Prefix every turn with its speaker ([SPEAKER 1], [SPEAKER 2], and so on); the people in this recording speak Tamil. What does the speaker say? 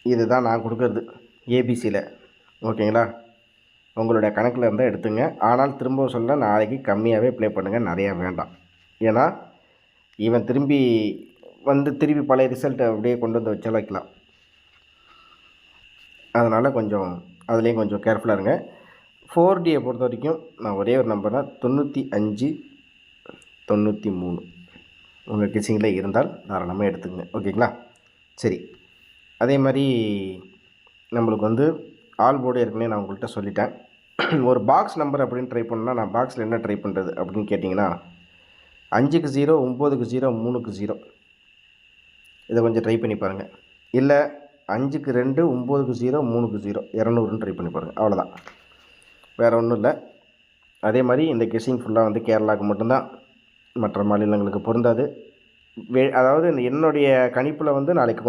[SPEAKER 1] இதுதான் நான் கொடுக்குறது ஏபிசியில். ஓகேங்களா? உங்களுடைய கணக்கில் இருந்தால் எடுத்துங்க. ஆனால் திரும்ப சொல்ல, நாளைக்கு கம்மியாகவே ப்ளே பண்ணுங்கள், நிறையா வேண்டாம். ஏன்னா இவன் திரும்பி திருப்பி பழைய ரிசல்ட்டை அப்படியே கொண்டு வந்து வச்சாலும் வைக்கலாம். அதனால் கொஞ்சம் அதுலேயும் கொஞ்சம் கேர்ஃபுல்லாக இருங்க. 4Dயை பொறுத்த வரைக்கும் நான் ஒரே ஒரு நம்பர் தான், 95 93 உங்கள் கிச்சிங்கில் இருந்தால் தாராளமாக எடுத்துக்கங்க. ஓகேங்களா? சரி, அதே மாதிரி நம்மளுக்கு ஆல் போர்டு ஏற்கனவே நான் உங்கள்கிட்ட சொல்லிட்டேன். ஒரு பாக்ஸ் நம்பர் அப்படின்னு ட்ரை பண்ணால் நான் பாக்ஸில் என்ன ட்ரை பண்ணுறது அப்படின்னு கேட்டிங்கன்னா, 5க்கு 0, 9க்கு 0, 3க்கு 0 இதை கொஞ்சம் ட்ரை பண்ணி பாருங்கள். இல்லை 5க்கு 2, 9க்கு 0, 3க்கு 0 200ன்னு ட்ரை பண்ணி பாருங்கள். அவ்வளோதான், வேறு ஒன்றும் இல்லை. அதே மாதிரி இந்த கெஸ்ஸிங் ஃபுல்லாக கேரளாவுக்கு மட்டும்தான், மற்ற மாநிலங்களுக்கு பொருந்தாது. அதாவது என்னுடைய கணிப்பில் நாளைக்கு கொஞ்சம்